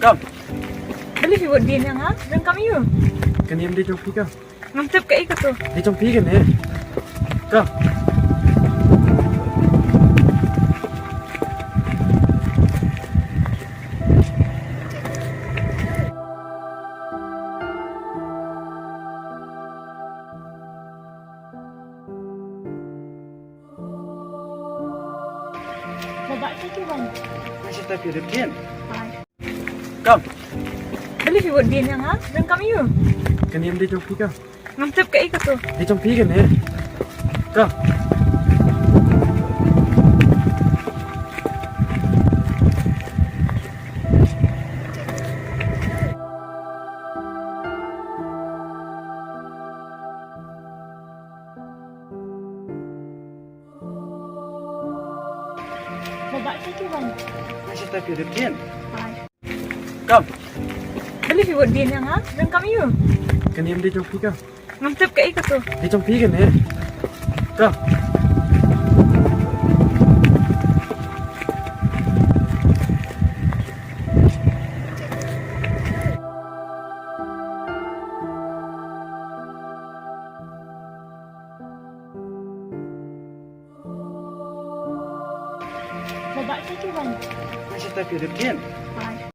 Come. Boleh buat dia yang dan kami yuk. Kan em đi trong phía cơ. Mantap kayak itu tuh. Đi trong phía gần nè. Come. Bapak saya tu bang. Masih tak ada kian. Hai. Come. Boleh buat dia yang dan kami yuk. Kan em đi trong phía cơ. Mantap kayak itu tuh. Đi trong phía gần nè. Come. Bapak saya tu bang. Masih tak ada kian. Hai. Come. Boleh buat dia yang dan kami yuk. Kan em đi trong phía cơ. Mantap kayak itu tuh. Đi trong phía gần nè. Come. Bapak saya tu bang. Masih tak ada kian. Hai.